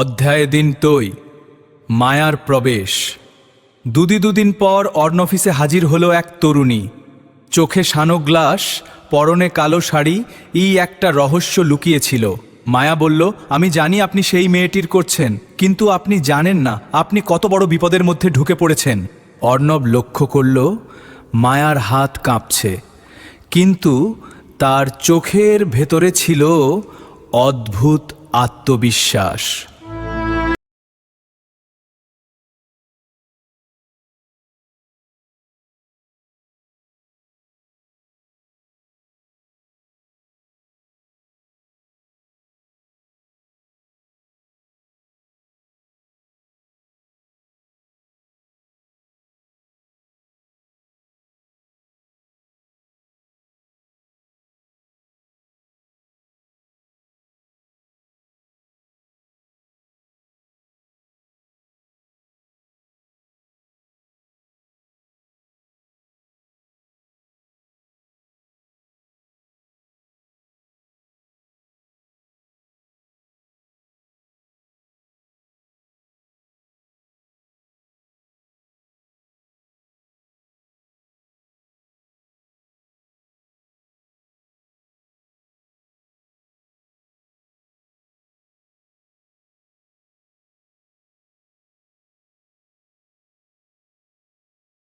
অধ্যায়ে দিন তৈ মায়ার প্রবেশ। দুদিন পর অর্ণফিসে হাজির হলো এক তরুণী। চোখে শানো গ্লাস, পরনে কালো শাড়ি, একটা রহস্য লুকিয়েছিল। মায়া বলল, আমি জানি আপনি সেই মেয়েটির করছেন, কিন্তু আপনি জানেন না আপনি কত বড় বিপদের মধ্যে ঢুকে পড়েছেন। অর্ণব লক্ষ্য করল মায়ার হাত কাঁপছে, কিন্তু তার চোখের ভেতরে ছিল অদ্ভুত আত্মবিশ্বাস।